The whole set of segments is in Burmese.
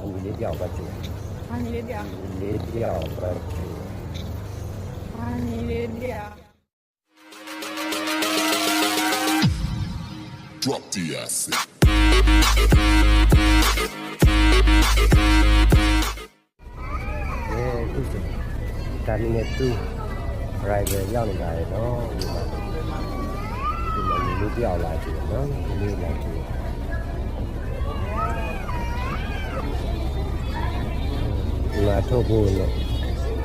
ညီလေးပြောက်ပါကျူ ဘာညီလေးတရား လေးပြောက်ပါကျူ ဘာညီလေးတရား Drop the acid. ခုစဒါမီနဲ့သူရိုက်ပဲရောက်နေကြတယ်နော်ဒီမှာညီလေးပြောက်လာကျူနော်ညီလေးလာကျူဒီမှာထုတ်ဖို့လို့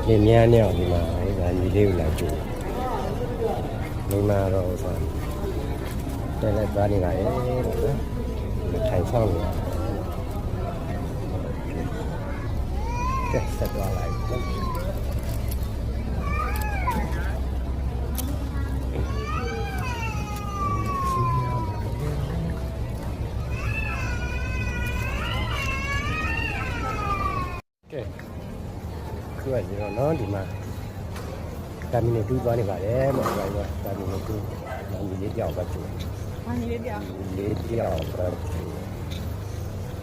လင်းမြန်းနေအောင်ဒီမှာဒါညီလေးကိုလာကျူမိမတော့ဆိုတယ်လည်းသွားနေကြတယ်နော်ထိုင်ဆောင်နေကဲဆက်သွားလိုက်နော်ကဲခုကဒီတော့ဒီမှာတာမီနေတူးသွားနေပါတယ်လို့ပြောတော့တာမီနေတူးတာမီလေးကြောက်ပါကျူ ဘာညီလေးတရား လေးကြောက်ပါကျူ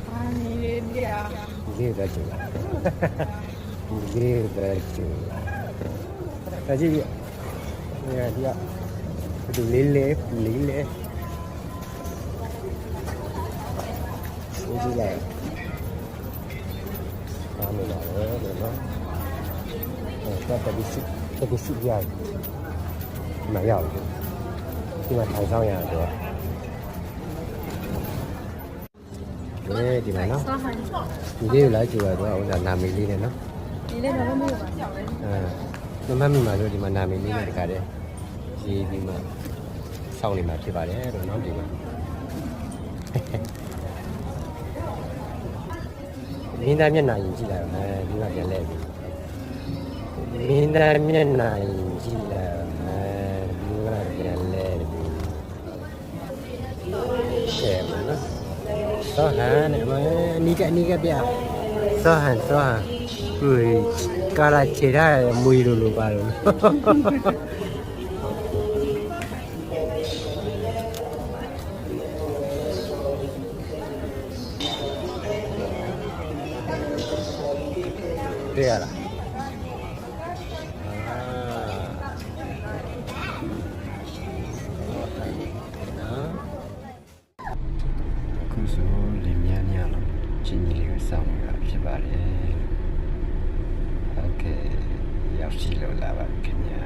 ဘာညီလေးတရား လေးပဲကျူလေးပဲကျူဒါကြည့်ဒီကဒီလေးလေးလေးလေးဒီလိုက်ပါမယ်လားနော်တော့တတိယမရောက်ဘူးဒီမှာထိုင်ဆောင်ရတယ်ဒီမှာနော် စားဟန် ဒီလေးကိုလိုက်ကြည့်ရတော့ဥစ္စာနာမည်လေးနဲ့နော် ဒီလေးတော့မဟုတ်ပါဘူး မမမိမှာဆိုဒီမှာနာမည်လေးနဲ့တခါတည်းရေးပြီးမှစောင့်နေမှာဖြစ်ပါတယ်လို့နော်ဒီမှာမင်းသားမျက်နှာရင်ကြည့်လိုက်ဒီမှာပြန်လဲပြီမင်းသားမျက်နှာရင်ကြည့်လိုက်ဒီမှာပြန်လဲပြီကဲမနော်စောဟန်နဲ့မနီးကပြစောဟန်ကိုကာလာခြေထားမွေလိုပါလို့တွေ့ရလားအခုဆိုလင်းမြန်းရလို့ချင်းကြီးလေးကိုစောင့်နေတာဖြစ်ပါတယ်โอเคရောက်ရှိလို့လာပါခင်ဗျာ